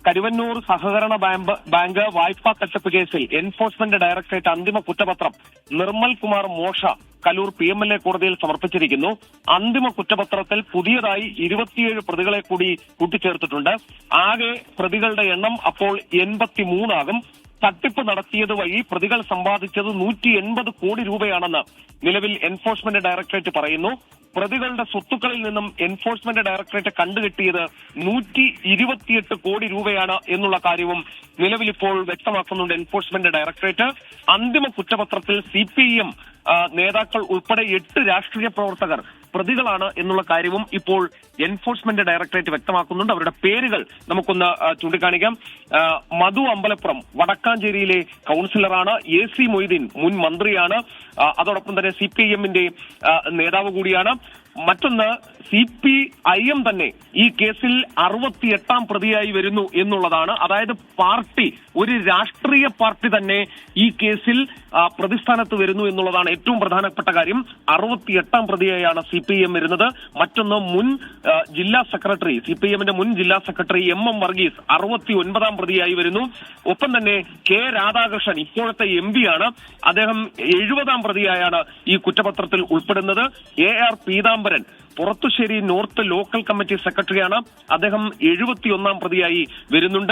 കരുവന്നൂർ സഹകരണ ബാങ്ക് വായ്പാ തട്ടിപ്പ് കേസിൽ എൻഫോഴ്സ്മെന്റ് ഡയറക്ടറേറ്റ് അന്തിമ കുറ്റപത്രം നിർമ്മൽ കുമാർ മോഷ കലൂർ PMLA കോടതിയിൽ സമർപ്പിച്ചിരിക്കുന്നു. അന്തിമ കുറ്റപത്രത്തിൽ പുതിയതായി 27 പ്രതികളെ കൂടി കൂട്ടിച്ചേർത്തിട്ടുണ്ട്. ആകെ പ്രതികളുടെ എണ്ണം അപ്പോൾ 83 ആകും. തട്ടിപ്പ് നടത്തിയത് വഴി പ്രതികൾ സമ്പാദിച്ചത് 180 കോടി രൂപയാണെന്ന് നിലവിൽ എൻഫോഴ്സ്മെന്റ് ഡയറക്ടറേറ്റ് പറയുന്നു. പ്രതികളുടെ സ്വത്തുക്കളിൽ നിന്നും എൻഫോഴ്സ്മെന്റ് ഡയറക്ടറേറ്റ് കണ്ടുകെട്ടിയത് 128 കോടി രൂപയാണ് എന്നുള്ള കാര്യവും നിലവിലിപ്പോൾ വ്യക്തമാക്കുന്നുണ്ട് എൻഫോഴ്സ്മെന്റ് ഡയറക്ടറേറ്റ്. അന്തിമ കുറ്റപത്രത്തിൽ CPIM നേതാക്കൾ ഉൾപ്പെടെ 8 രാഷ്ട്രീയ പ്രവർത്തകർ പ്രതികളാണ് എന്നുള്ള കാര്യവും ഇപ്പോൾ എൻഫോഴ്സ്മെന്റ് ഡയറക്ടറേറ്റ് വ്യക്തമാക്കുന്നുണ്ട്. അവരുടെ പേരുകൾ നമുക്കൊന്ന് ചൂണ്ടിക്കാണിക്കാം. മധു അമ്പലപ്പുറം വടക്കാഞ്ചേരിയിലെ കൌൺസിലറാണ്. AC മൊയ്തീൻ മുൻ മന്ത്രിയാണ്. അതോടൊപ്പം തന്നെ CPIM-ന്റെ നേതാവ് കൂടിയാണ്. മറ്റൊന്ന് CPIM തന്നെ ഈ കേസിൽ 68ാം പ്രതിയായി വരുന്നു എന്നുള്ളതാണ്. അതായത് പാർട്ടി, ഒരു രാഷ്ട്രീയ പാർട്ടി തന്നെ ഈ കേസിൽ പ്രതിസ്ഥാനത്ത് വരുന്നു എന്നുള്ളതാണ് ഏറ്റവും പ്രധാനപ്പെട്ട കാര്യം. 68ാം പ്രതിയായാണ് CPIM വരുന്നത്. മറ്റൊന്ന് മുൻ ജില്ലാ സെക്രട്ടറി, CPIM-ന്റെ മുൻ ജില്ലാ സെക്രട്ടറി MM വർഗീസ് 69ാം പ്രതിയായി വരുന്നു. ഒപ്പം തന്നെ K രാധാകൃഷ്ണൻ ഇപ്പോഴത്തെ MP ആണ്. അദ്ദേഹം 70ാം പ്രതിയായാണ് ഈ കുറ്റപത്രത്തിൽ ഉൾപ്പെടുന്നത്. AR Peethambaran Purathussery north local committee സെക്രട്ടറിയാണ്. അദ്ദേഹം 71ാം പ്രതിയായി വരുന്നുണ്ട്.